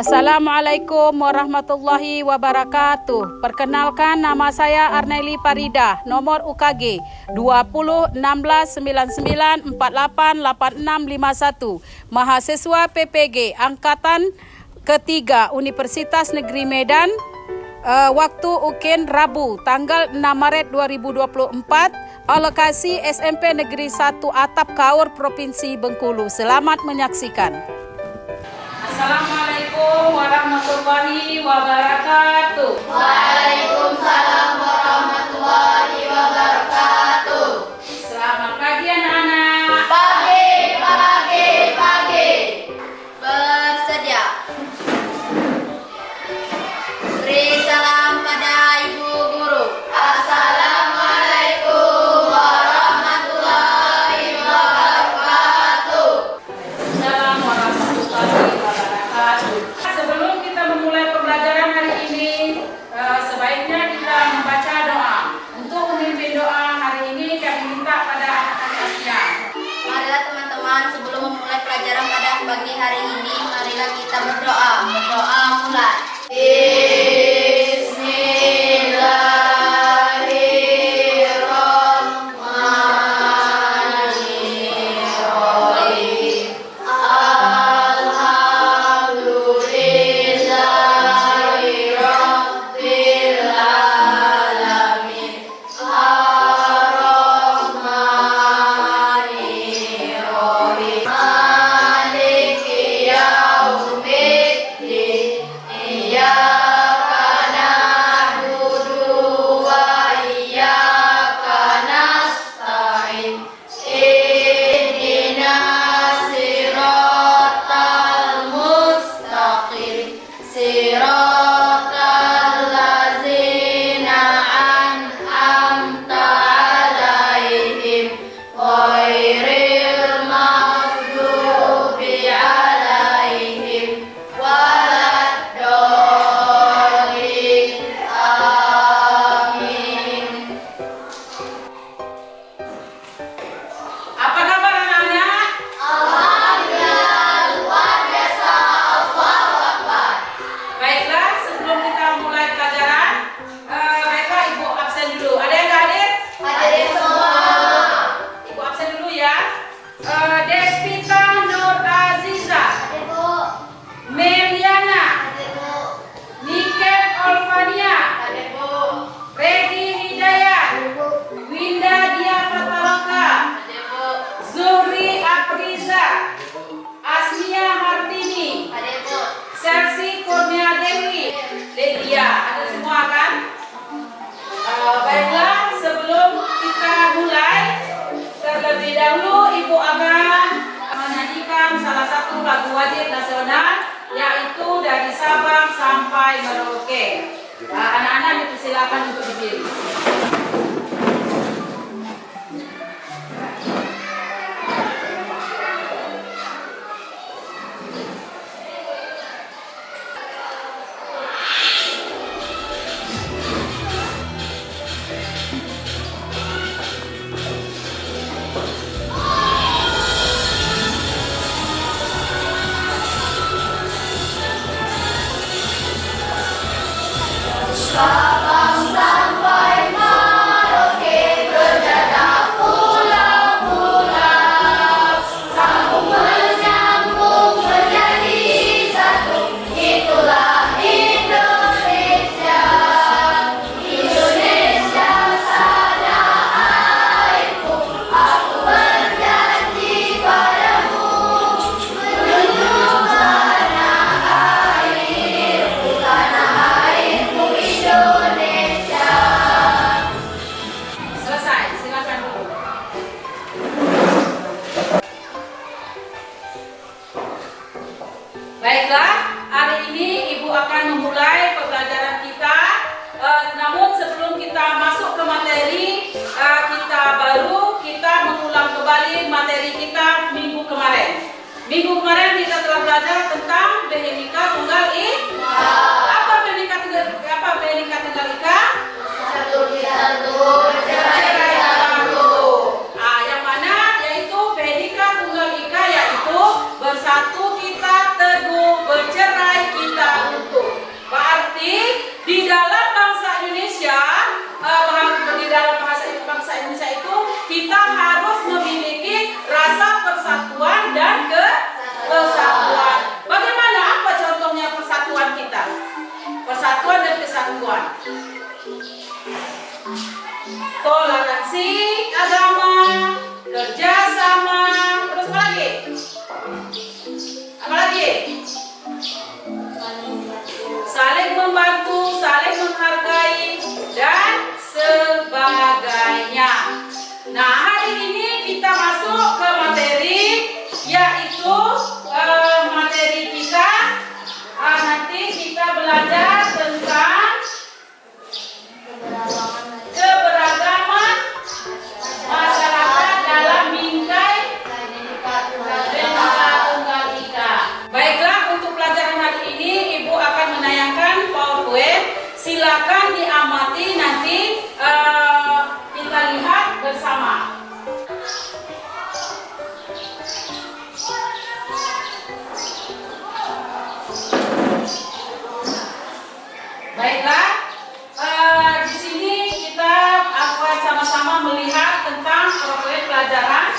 Assalamualaikum warahmatullahi wabarakatuh. Perkenalkan, nama saya Arneli Paridah, nomor UKG 201699488651, mahasiswa PPG Angkatan ketiga Universitas Negeri Medan. Waktu UKIN Rabu tanggal 6 Maret 2024, alokasi SMP Negeri 1 Atap Kaur Provinsi Bengkulu. Selamat menyaksikan. Assalamualaikum warahmatullahi wabarakatuh. Waalaikumsalam warahmatullahi wabarakatuh. Selamat pagi anak-anak. Pagi. Bersedia. Beri salam pada Ibu Guru. Assalamualaikum warahmatullahi wabarakatuh. Salam warahmatullahi wabarakatuh. Sebelum kita memulai pembelajaran hari ini, sebaiknya kita membaca doa. Untuk memimpin doa hari ini kami minta pada anak-anak sekalian. Marilah teman-teman, sebelum memulai pelajaran pada pagi hari ini, marilah kita berdoa. Doa mulai. Baiklah, sebelum kita mulai, terlebih dahulu Ibu akan menyanyikan salah satu lagu wajib nasional, yaitu dari Sabang sampai Merauke. Anak-anak dipersilakan untuk berdiri. Sabang sampai Merauke, berjalan pulau-pulau, sambung menyambung menjadi satu. Itulah Indonesia, Indonesia tanah airku. Aku berjanji padamu, menunjuk tanah airku, tanah airku Indonesia. Selesai, silakan dulu. Baiklah, hari ini Ibu akan memulai pembelajaran kita. Namun sebelum kita masuk ke materi, kita mengulang kembali materi kita minggu kemarin. Minggu kemarin kita telah belajar tentang Bhinneka Tunggal Ika. Apa Bhinneka Tunggal Ika? Satu kita bercerai satu. Yang mana yaitu Bhinneka Tunggal Ika, yaitu bersatu kita teguh, bercerai kita Nah, hari ini kita masuk ke materi, yaitu materi kita nanti kita belajar tentang keberagaman masyarakat dalam bingkai Bhinneka Tunggal Ika. Baiklah, untuk pelajaran hari ini Ibu akan menayangkan PowerPoint. Silakan diamati, nanti kita lihat bersama. Baiklah, di sini kita akan sama-sama melihat tentang proyek pelajaran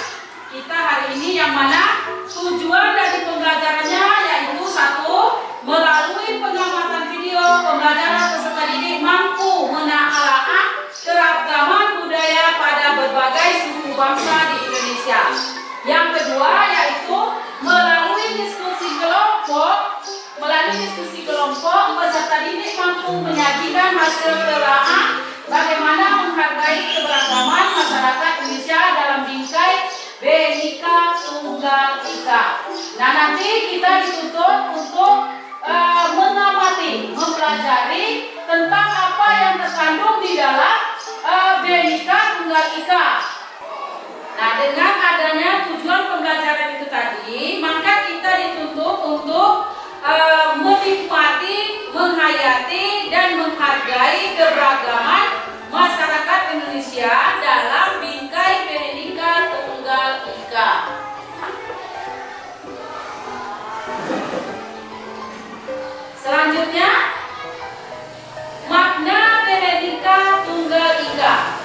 kita hari ini, yang mana tujuan dari pembelajarannya yaitu satu, melalui pengamatan video pembelajaran peserta didik mampu menelaah keragaman budaya pada berbagai suku bangsa di Indonesia. Yang kedua yaitu melalui diskusi kelompok peserta didik mampu menyajikan hasil telaah bagaimana menghargai keberagaman masyarakat Indonesia dalam bingkai Bhinneka Tunggal Ika. Nah, nanti kita dituntut untuk mengamati, mempelajari tentang apa yang terkandung di dalam Bhinneka Tunggal Ika. Nah, dengan adanya tujuan pembelajaran itu tadi, maka kita dituntut untuk menikmati, menghayati, dan menghargai keberagaman masyarakat Indonesia dalam bingkai Bhinneka Tunggal Ika. Selanjutnya, makna Bhinneka Tunggal Ika.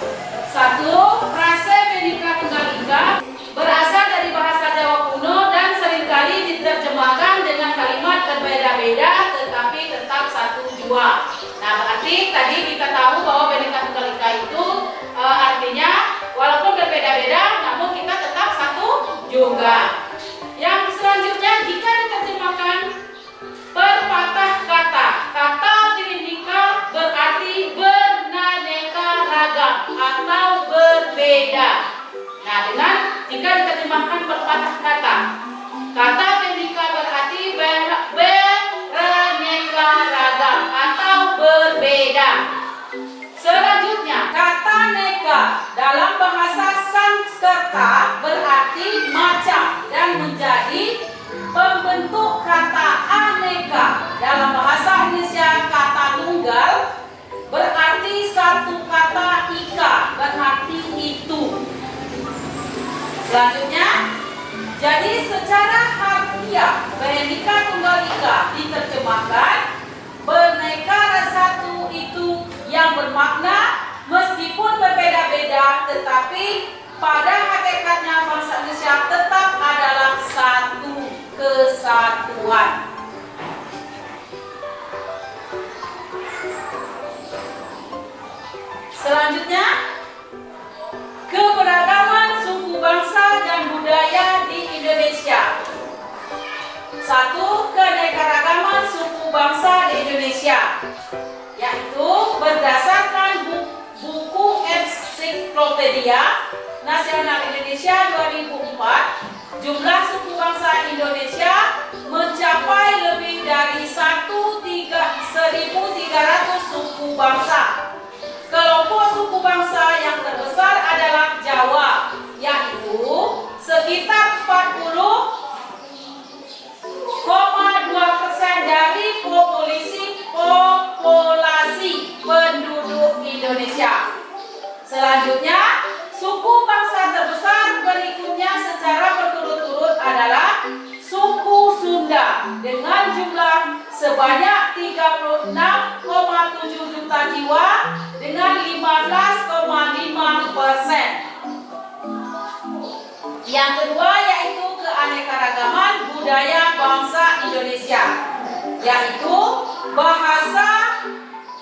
Satu, frase Bhinneka Tunggal Ika berasal dari bahasa Jawa kuno dan seringkali diterjemahkan dengan kalimat berbeda-beda tetapi tetap satu jua. Nah, berarti tadi kita tahu bahwa Bhinneka Tunggal Ika itu artinya walaupun berbeda-beda namun kita tetap satu juga. Yang selanjutnya, jika diterjemahkan perpatah kata, kata Bhinneka berarti beraneka ragam atau berbeda. Nah, jika diterjemahkan perpatah kata, kata Bhinneka berarti beraneka ragam atau berbeda. Selanjutnya, kata neka dalam bahasa Sanskerta berarti macam dan menjadi pembentuk kata aneka. Dalam bahasa Indonesia, kata tunggal berarti satu kata, ika berarti itu. Selanjutnya, jadi secara harfiah Bhinneka Tunggal Ika diterjemahkan berneka satu itu yang bermakna meskipun berbeda-beda tetapi pada hakikatnya bangsa Indonesia tetap adalah satu kesatuan. Selanjutnya, keberagaman suku bangsa dan budaya di Indonesia. Satu, keanekaragaman suku bangsa di Indonesia, yaitu berdasarkan buku Ensiklopedia Nasional Indonesia 2004, jumlah suku bangsa Indonesia mencapai lebih dari 1.300 suku bangsa. Kelompok suku bangsa yang terbesar adalah Jawa, yaitu sekitar 40,2% dari populasi penduduk Indonesia. Selanjutnya, suku bangsa terbesar berikutnya secara berturut-turut adalah suku Sunda dengan jumlah sebanyak 36,7 juta jiwa dengan 15,5%. Yang kedua yaitu keanekaragaman budaya bangsa Indonesia, yaitu bahasa,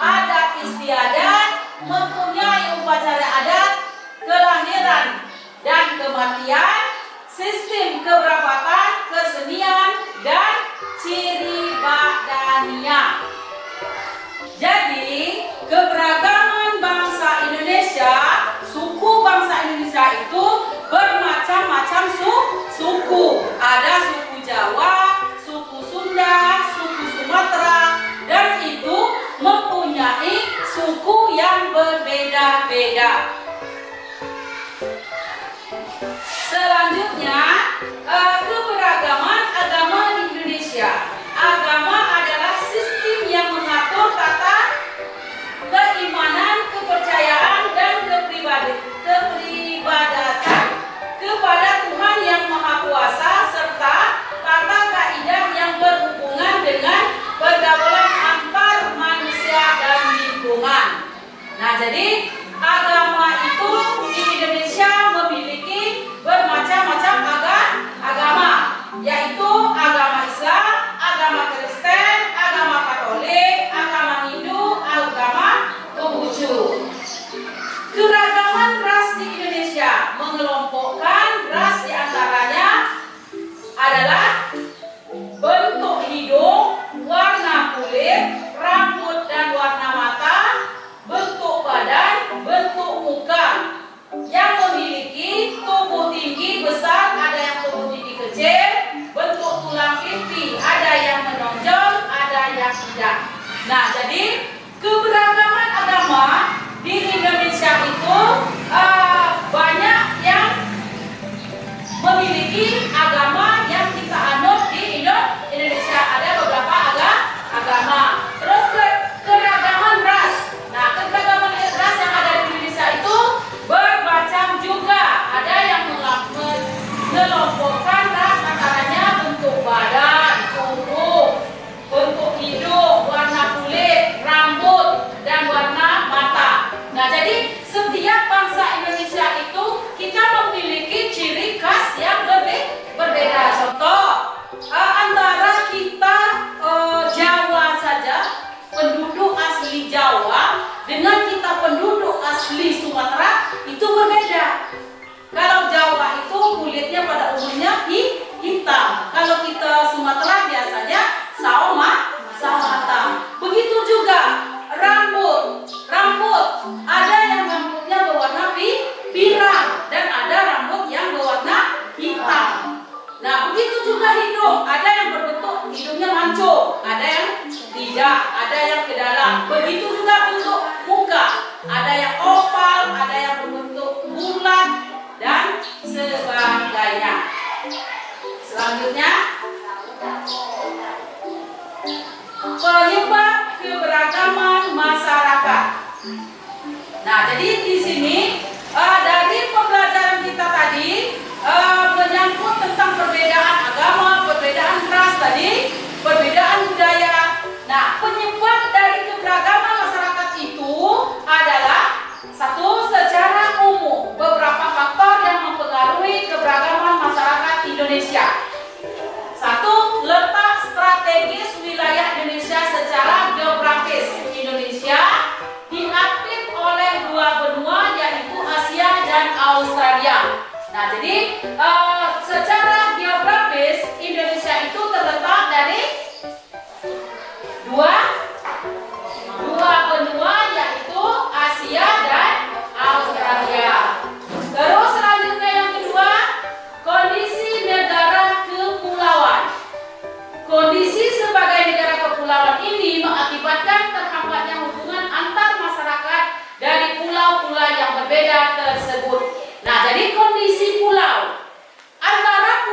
adat istiadat, mempunyai upacara adat, kelahiran dan kematian, sistem keberapatan, kesenian, dan ciri badania. Jadi, keberagaman bangsa Indonesia, suku bangsa Indonesia suku. Ada suku Jawa, suku Sunda, suku Sumatera, dan itu mempunyai suku yang berbeda-beda. Selanjutnya, keberagaman agama di Indonesia. Agama adalah sistem yang mengatur tata keimanan, kepercayaan, dan kepribadatan kepada Tuhan Yang Maha Kuasa serta tata kaidah yang berhubungan dengan pergaulan antar manusia dan lingkungan. Nah, jadi agama itu di Indonesia memiliki bermacam-macam agama, yaitu agama Islam, agama Kristen, agama Katolik, agama Hindu, agama Konghucu. Keragaman ras di Indonesia mengelompokkan ras diantaranya adalah bentuk hidung, warna kulit, rambut dan warna mata, bentuk badan, bentuk muka, yang memiliki tubuh tinggi besar, ada yang tubuh tinggi kecil, bentuk tulang pipi, ada yang menonjol, ada yang tidak. Nah, jadi keberagaman agama di Indonesia itu banyak yang memiliki agama yang kita anut di Indonesia. Ada beberapa agama. Terus keragaman ras. Nah, keragaman ras yang ada di Indonesia itu bermacam juga. Ada yang mengelompokkan ras antaranya bentuk badan, tubuh, bentuk hidung, warna kulit, rambut, dan warna mata. Nah, jadi setiap bangsa Indonesia itu kita memiliki ciri khas yang berbeda. Contoh, antara kita Jawa saja, penduduk asli Jawa dengan kita penduduk asli Sumatera itu berbeda. Kalau Jawa itu kulitnya pada umumnya hitam. Kalau kita Sumatera biasanya sawo mata. Begitu juga rambut. Ada yang rambutnya berwarna pirang dan ada rambut yang berwarna hitam. Nah, begitu juga hidung. Ada yang berbentuk hidungnya mancung, ada yang tidak, ada yang ke dalam. Begitu juga bentuk muka. Ada yang oval, ada yang berbentuk bulat dan sebagainya. Selanjutnya, penyebab keberagaman masyarakat. Nah, jadi di sini dari pembelajaran kita tadi menyangkut tentang perbedaan agama, perbedaan ras tadi, perbedaan budaya. Nah, penyebab dari keberagaman masyarakat itu adalah satu, secara umum beberapa faktor yang mempengaruhi keberagaman masyarakat Indonesia. Satu, letak strategis wilayah Indonesia secara geografis. Indonesia diapit oleh dua benua, yaitu Asia dan Australia. Nah, jadi secara geografis Indonesia itu terletak dari dua benua, yaitu Asia dan Australia. Terus selanjutnya yang kedua, kondisi negara kepulauan. Kondisi sebagai negara kepulauan ini mengakibatkan terhambatnya hubungan antar masyarakat dari pulau-pulau yang berbeda tersebut. Nah, jadi kondisi pulau antara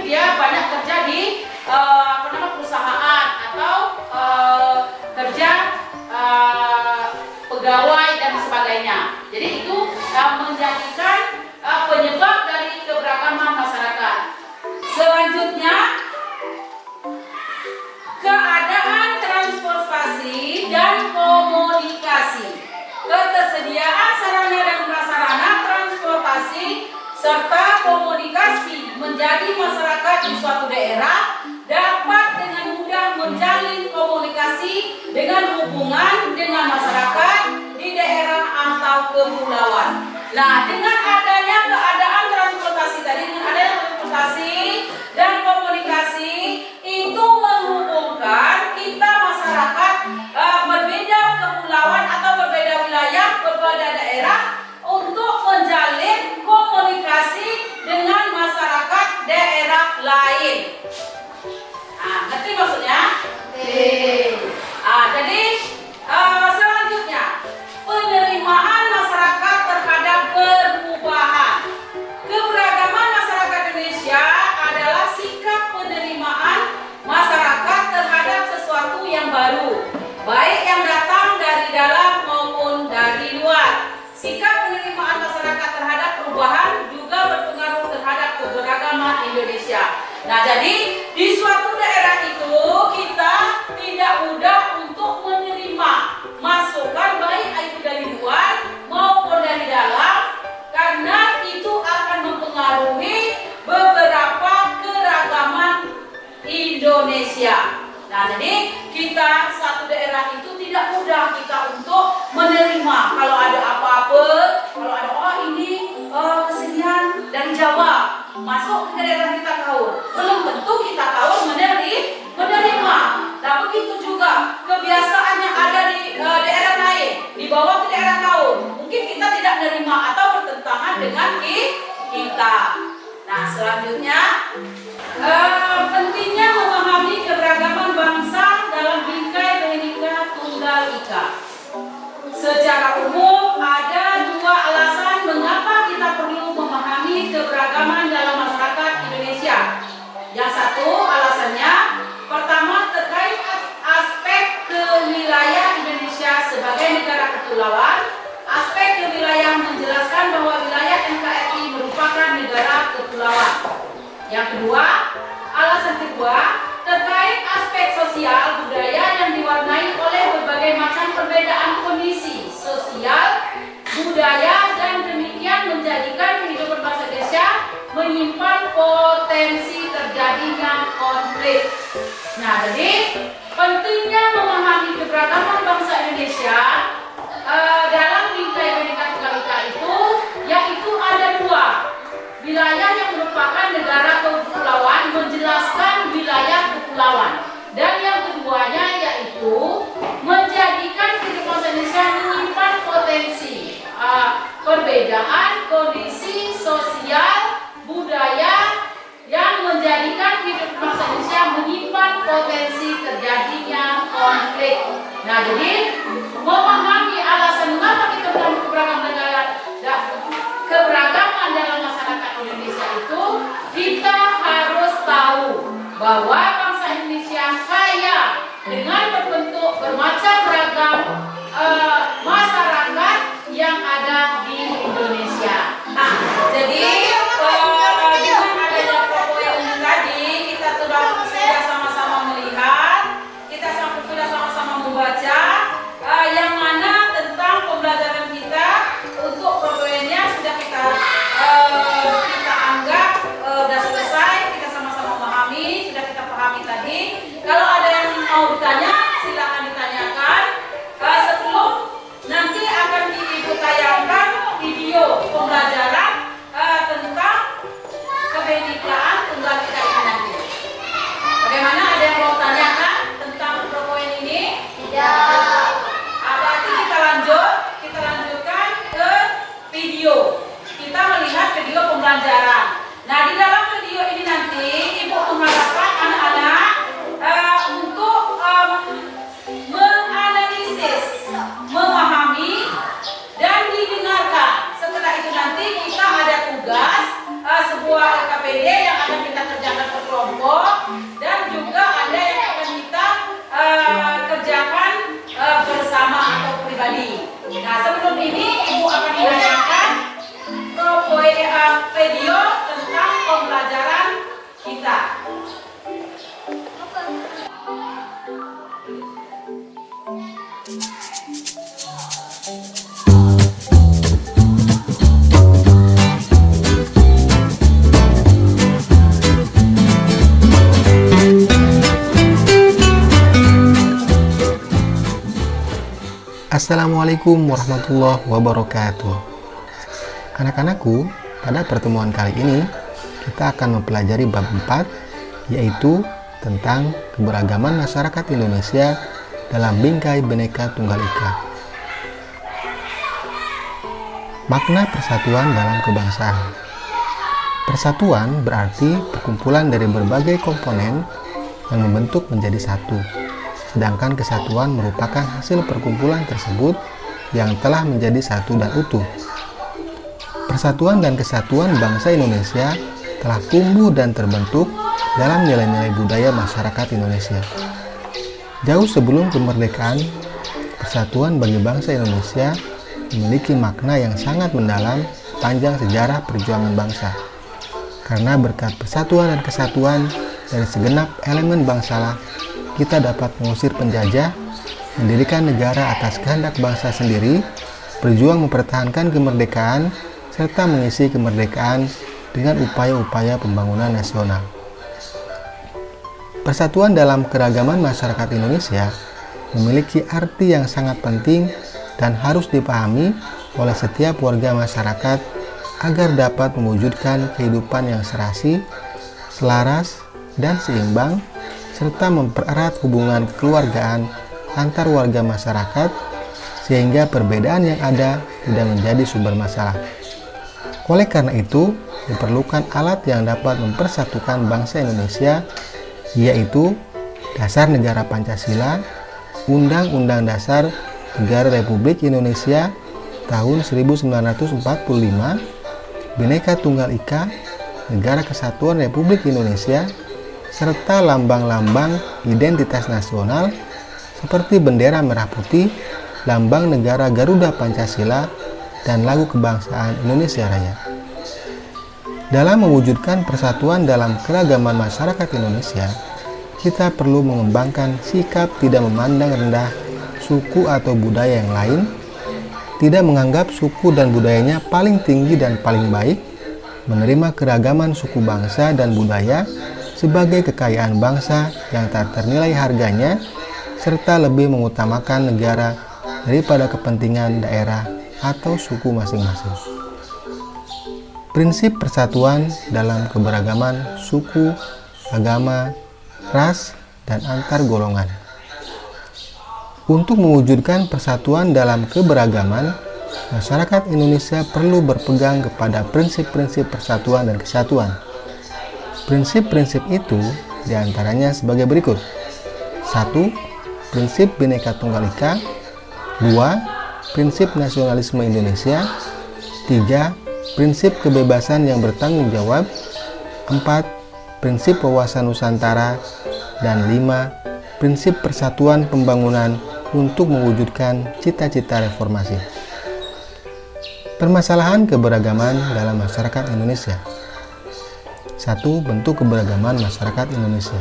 dia banyak kerja di perusahaan atau kerja pegawai dan sebagainya. Jadi itu menjadikan penyebab dari keberagaman masyarakat. Selanjutnya, keadaan transportasi dan komunikasi. Ketersediaan sarana dan prasarana transportasi serta komunikasi menjadi masyarakat di suatu daerah dapat dengan mudah menjalin komunikasi dengan hubungan dengan masyarakat di daerah atau kepulauan. Nah, dengan adanya keadaan transportasi tadi, dengan adanya transportasi dan komunikasi itu menghubungkan kita masyarakat berbeda kepulauan atau berbeda wilayah, berbeda daerah untuk menjalin komunikasi dengan masyarakat daerah lain. Nah, ngerti maksudnya? Jadi selanjutnya, penerimaan masyarakat terhadap perubahan. Keberagaman masyarakat Indonesia adalah sikap penerimaan masyarakat terhadap sesuatu yang baru, baik yang datang dari dalam maupun dari luar. Sikap penerimaan masyarakat terhadap perubahan juga berpengaruh terhadap keberagaman Indonesia. Nah, jadi di suatu daerah itu kita tidak mudah untuk menerima masukan baik itu dari luar maupun dari dalam, karena itu akan mempengaruhi beberapa keragaman Indonesia. Nah, jadi kita satu daerah itu tidak mudah kita untuk menerima kalau ada apa-apa, kalau ada ini kesenian dari Jawa masuk ke daerah kita kaur, belum tentu kita kaur menerima. Nah, begitu juga kebiasaan yang ada di daerah lain dibawa ke daerah kaur, mungkin kita tidak menerima atau bertentangan dengan kita. Nah, selanjutnya pentingnya memahami keberagaman bangsa dalam bingkai Bhinneka Tunggal Ika. Secara umum ada dua alasan mengapa kita perlu memahami keberagaman dalam masyarakat Indonesia. Yang satu alasannya, pertama terkait aspek kewilayahan Indonesia sebagai negara kepulauan. Aspek kewilayahan menjelaskan bahwa wilayah NKRI merupakan negara kepulauan. Yang kedua, alasan kedua terkait aspek sosial budaya yang diwarnai oleh berbagai macam perbedaan kondisi sosial budaya dan demikian menjadikan kehidupan bangsa Indonesia menyimpan potensi terjadinya konflik. Nah, jadi pentingnya memahami keberagaman bangsa Indonesia dalam bingkai Bhinneka Tunggal Ika itu, yaitu ada dua. Wilayah yang merupakan negara kepulauan menjelaskan wilayah kepulauan, dan yang keduanya yaitu menjadikan kehidupan Indonesia menyimpan potensi perbedaan kondisi sosial budaya yang menjadikan kehidupan bangsa Indonesia menyimpan potensi terjadinya konflik. Nah, jadi memahami alasan mengapa kita memiliki keberagaman dalam masyarakat Indonesia itu, kita harus tahu bahwa bangsa Indonesia kaya dengan berbentuk bermacam ragam masyarakat yang ada di Indonesia. Nah, jadi dengan adanya program ini tadi, kita sudah sama-sama melihat, kita sudah sama-sama membaca yang mana tentang pembelajaran kita untuk programnya sudah kita anggap sudah selesai, kita sama-sama memahami, sudah kita pahami tadi. Kalau ada yang mau ditanya, silakan ditanyakan. Assalamualaikum warahmatullahi wabarakatuh. Anak-anakku, pada pertemuan kali ini kita akan mempelajari bab 4, yaitu tentang keberagaman masyarakat Indonesia dalam bingkai Bhinneka Tunggal Ika. Makna persatuan dalam kebangsaan. Persatuan berarti perkumpulan dari berbagai komponen yang membentuk menjadi satu. Sedangkan kesatuan merupakan hasil perkumpulan tersebut yang telah menjadi satu dan utuh. Persatuan dan kesatuan bangsa Indonesia telah tumbuh dan terbentuk dalam nilai-nilai budaya masyarakat Indonesia. Jauh sebelum kemerdekaan, persatuan bagi bangsa Indonesia memiliki makna yang sangat mendalam sepanjang sejarah perjuangan bangsa. Karena berkat persatuan dan kesatuan dari segenap elemen bangsalah, kita dapat mengusir penjajah, mendirikan negara atas kehendak bangsa sendiri, berjuang mempertahankan kemerdekaan, serta mengisi kemerdekaan dengan upaya-upaya pembangunan nasional. Persatuan dalam keragaman masyarakat Indonesia memiliki arti yang sangat penting dan harus dipahami oleh setiap warga masyarakat agar dapat mewujudkan kehidupan yang serasi, selaras, dan seimbang, serta mempererat hubungan kekeluargaan antar warga masyarakat sehingga perbedaan yang ada tidak menjadi sumber masalah. Oleh karena itu, diperlukan alat yang dapat mempersatukan bangsa Indonesia, yaitu Dasar Negara Pancasila, Undang-Undang Dasar Negara Republik Indonesia tahun 1945, Bhinneka Tunggal Ika, Negara Kesatuan Republik Indonesia, serta lambang-lambang identitas nasional seperti bendera merah putih, lambang negara Garuda Pancasila, dan lagu kebangsaan Indonesia Raya. Dalam mewujudkan persatuan dalam keragaman masyarakat Indonesia, kita perlu mengembangkan sikap tidak memandang rendah suku atau budaya yang lain, tidak menganggap suku dan budayanya paling tinggi dan paling baik, menerima keragaman suku bangsa dan budaya sebagai kekayaan bangsa yang tak ternilai harganya, serta lebih mengutamakan negara daripada kepentingan daerah atau suku masing-masing. Prinsip persatuan dalam keberagaman suku, agama, ras, dan antar golongan. Untuk mewujudkan persatuan dalam keberagaman, masyarakat Indonesia perlu berpegang kepada prinsip-prinsip persatuan dan kesatuan. Prinsip-prinsip itu diantaranya sebagai berikut. 1. Prinsip Bhinneka Tunggal Ika. 2. Prinsip nasionalisme Indonesia. 3. Prinsip kebebasan yang bertanggung jawab. 4. Prinsip wawasan Nusantara. Dan 5. Prinsip persatuan pembangunan untuk mewujudkan cita-cita reformasi. Permasalahan keberagaman dalam masyarakat Indonesia. 1. Bentuk keberagaman masyarakat Indonesia.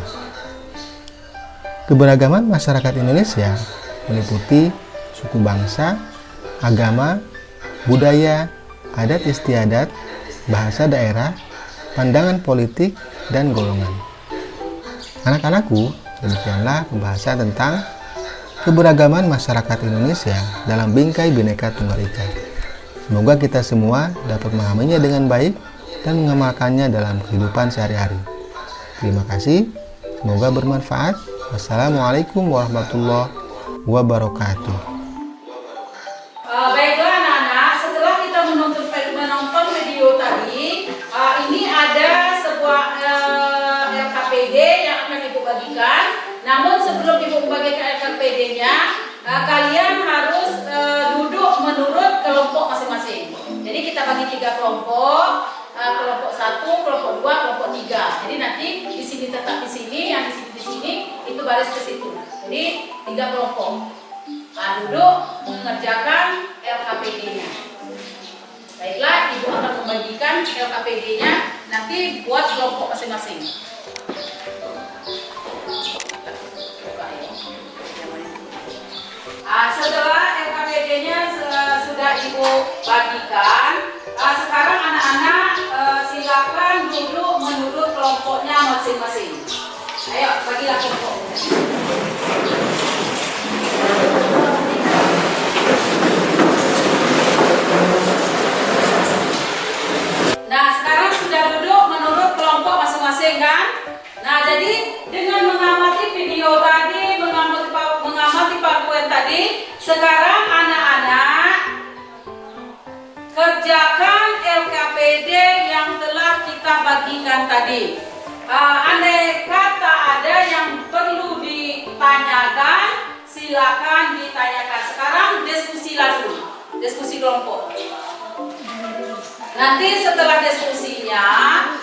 Keberagaman masyarakat Indonesia meliputi suku bangsa, agama, budaya, adat istiadat, bahasa daerah, pandangan politik, dan golongan. Anak-anakku, demikianlah pembahasan tentang keberagaman masyarakat Indonesia dalam bingkai Bhinneka Tunggal Ika. Semoga kita semua dapat memahaminya dengan baik dan mengamalkannya dalam kehidupan sehari-hari. Terima kasih, semoga bermanfaat. Wassalamualaikum warahmatullahi wabarakatuh. Baiklah anak-anak, setelah kita menonton video tadi, ini ada sebuah LKPD yang akan Ibu bagikan. Namun sebelum Ibu membagikan LKPD-nya, kalian harus duduk menurut kelompok masing-masing. Jadi kita bagi 3 kelompok. Kelompok 1, kelompok 2, kelompok 3. Jadi nanti di sini tetap di sini, yang di sini itu baris ke situ. Jadi 3 kelompok. Duduk mengerjakan LKPD-nya. Baiklah, Ibu akan membagikan LKPD-nya nanti buat kelompok masing-masing. Setelah LKPD-nya sudah Ibu bagikan, sekarang anak-anak silakan duduk menurut kelompoknya masing-masing. Ayo, bagilah kelompoknya. Nah, jadi dengan mengamati video tadi, mengamati PowerPoint tadi, sekarang anak-anak kerjakan LKPD yang telah kita bagikan tadi. Andai kata ada yang perlu ditanyakan, silakan ditanyakan. Sekarang diskusilah dulu, diskusi kelompok. Nanti setelah diskusinya,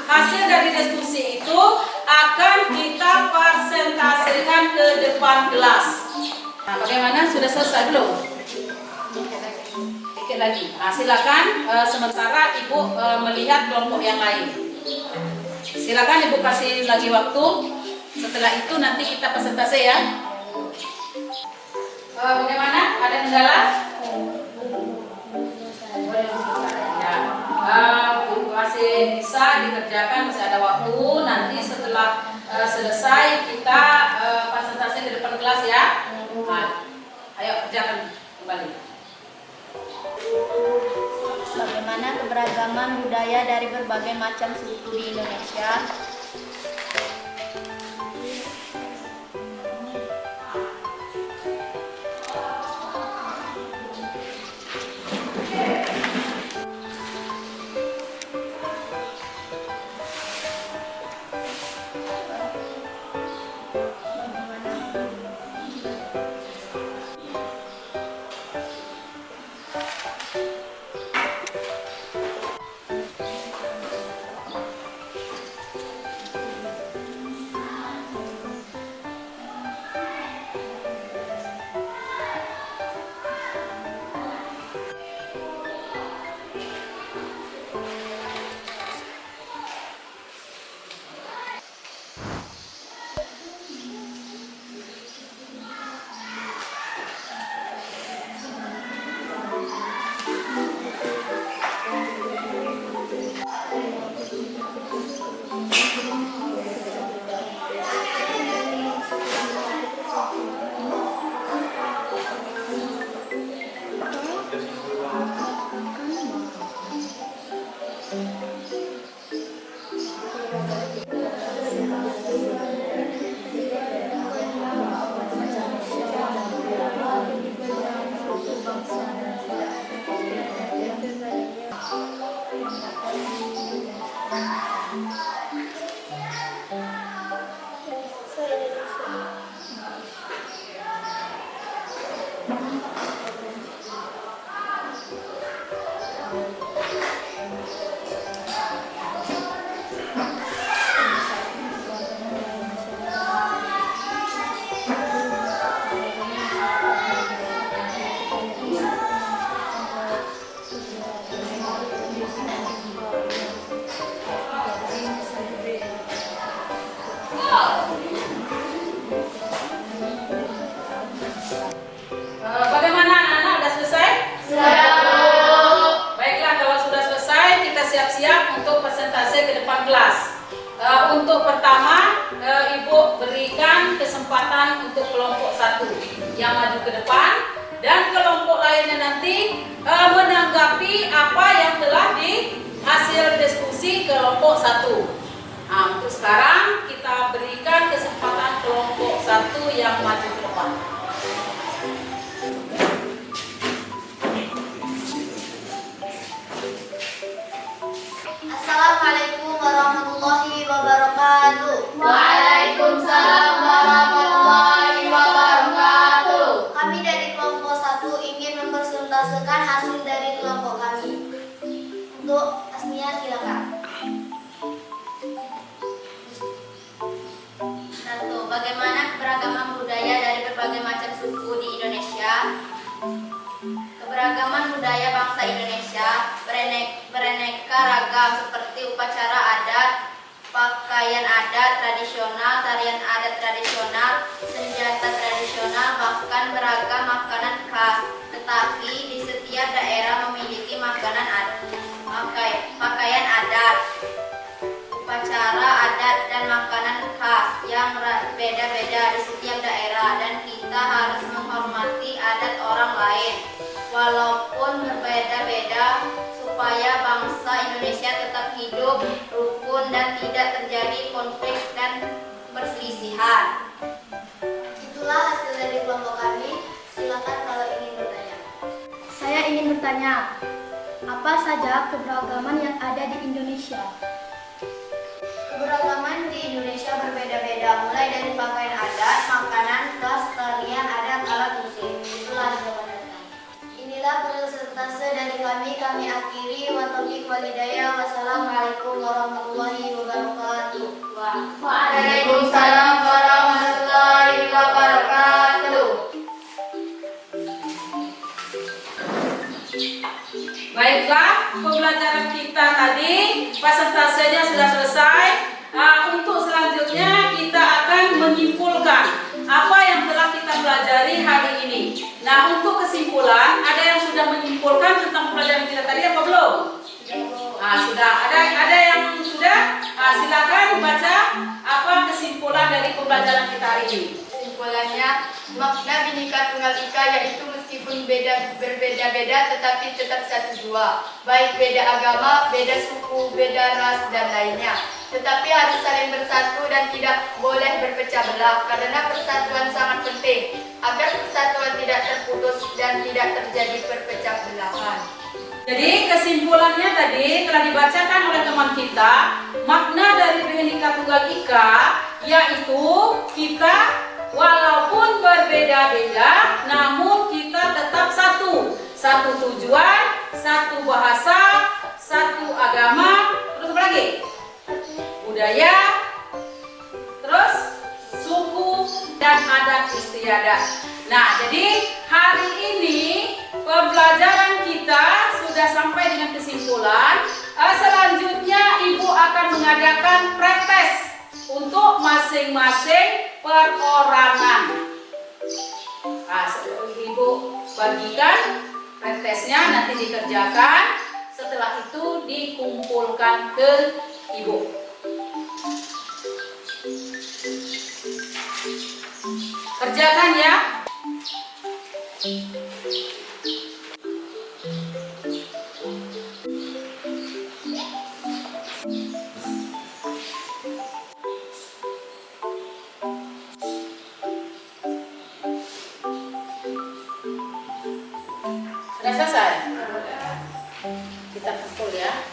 hasil dari diskusi itu akan kita presentasikan ke depan kelas. Nah, bagaimana? Sudah selesai belum? Dikit lagi. Nah, silakan sementara Ibu melihat kelompok yang lain. Silakan Ibu kasih lagi waktu. Setelah itu nanti kita presentasi ya. Bagaimana? Ada kendala? Masih bisa dikerjakan, masih ada waktu. Nanti setelah selesai kita presentasi di depan kelas ya. Nah, ayo kerjakan kembali. Bagaimana keberagaman budaya dari berbagai macam suku di Indonesia? Bagaimana anak-anak, sudah selesai? Baiklah, kalau sudah selesai kita siap-siap untuk presentasi ke depan kelas. Untuk pertama, Ibu berikan kesempatan untuk kelompok 1 yang maju ke depan, dan kelompok lainnya nanti menanggapi apa yang telah hasil diskusi kelompok 1. Nah, untuk sekarang kita berikan kesempatan kelompok 1 yang maju ke depan. Assalamualaikum warahmatullahi wabarakatuh. Waalaikumsalam warahmatullahi wabarakatuh. Kami dari kelompok 1 ingin mempresentasikan hasil dari kelompok kami. Untuk aslinya silakan. 1. Bagaimana keberagaman budaya dari berbagai macam suku di Indonesia? Keberagaman budaya bangsa Indonesia beraneka ragam seperti upacara adat, pakaian adat tradisional, tarian adat tradisional, senjata tradisional, bahkan beragam makanan khas. Tetapi di setiap daerah memiliki pakaian adat, upacara adat, dan makanan khas yang beda-beda di setiap daerah, dan kita harus menghormati adat orang lain walaupun berbeda-beda supaya bangsa Indonesia tetap hidup rukun dan tidak terjadi konflik dan bertanya, apa saja keberagaman yang ada di Indonesia? Keberagaman di Indonesia berbeda-beda, mulai dari pakaian adat, makanan khas, tarian adat, alat musik. Itulah jawabannya. Inilah persentase dari kami akhiri. Wa taufiq wal hidayah. Wassalamualaikum warahmatullahi wabarakatuh. Waalaikumsalam warahmatullahi wabarakatuh. Baiklah, pembelajaran kita tadi persentasenya sudah selesai. Untuk selanjutnya kita akan menyimpulkan apa yang telah kita pelajari hari ini. Nah, untuk kesimpulan, ada yang sudah menyimpulkan tentang pelajaran kita tadi apa belum? Sudah. Ada yang sudah? Silakan baca apa kesimpulan dari pembelajaran kita hari ini. Kesimpulannya, makna Bhinneka Tunggal Ika yaitu meskipun berbeda-beda tetapi tetap satu jua. Baik beda agama, beda suku, beda ras dan lainnya. Tetapi harus saling bersatu dan tidak boleh berpecah belah karena persatuan sangat penting agar persatuan tidak terputus dan tidak terjadi perpecah belahan. Jadi kesimpulannya tadi telah dibacakan oleh teman kita. Makna dari Bhinneka Tunggal Ika yaitu kita walaupun berbeda-beda namun kita tetap satu. Satu tujuan, satu bahasa, satu agama, terus apa lagi? Budaya, terus suku dan adat istiadat. Nah, jadi hari ini pembelajaran kita sudah sampai dengan kesimpulan. Selanjutnya Ibu akan mengadakan praktes untuk masing-masing perorangan. Ibu bagikan praktesnya, nanti dikerjakan. Setelah itu dikumpulkan ke Ibu. Kerjakan ya. Sudah selesai? Kita kumpul ya.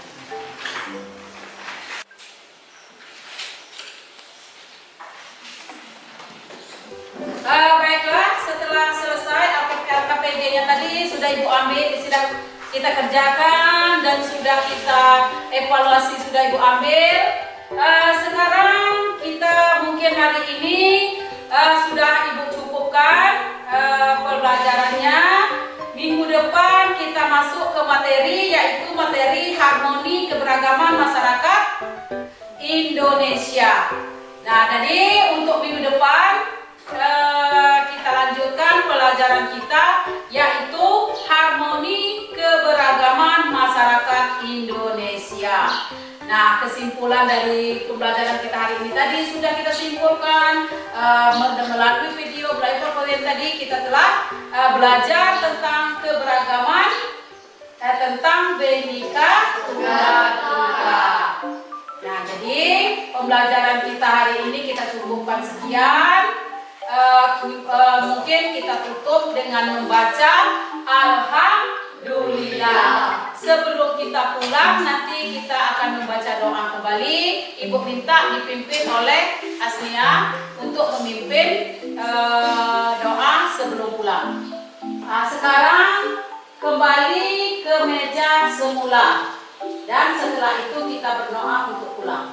Baiklah, setelah selesai LKPG-nya tadi sudah Ibu ambil, sudah kita kerjakan dan sudah kita evaluasi, sudah Ibu ambil. Sekarang kita mungkin hari ini sudah Ibu cukupkan pembelajarannya. Minggu depan kita masuk ke materi, yaitu materi harmoni keberagaman masyarakat Indonesia. Nah, jadi untuk minggu depan kita lanjutkan pelajaran kita, yaitu harmoni keberagaman masyarakat Indonesia. Nah, kesimpulan dari pembelajaran kita hari ini tadi sudah kita simpulkan melalui video Belajar tadi. Kita telah belajar tentang keberagaman, tentang Bhinneka Tunggal Ika. Nah, jadi pembelajaran kita hari ini kita cukupkan sekian. Mungkin kita tutup dengan membaca Alhamdulillah. Sebelum kita pulang, nanti kita akan membaca doa kembali. Ibu minta dipimpin oleh Asnia untuk memimpin doa sebelum pulang. Sekarang kembali ke meja semula, dan setelah itu kita berdoa untuk pulang.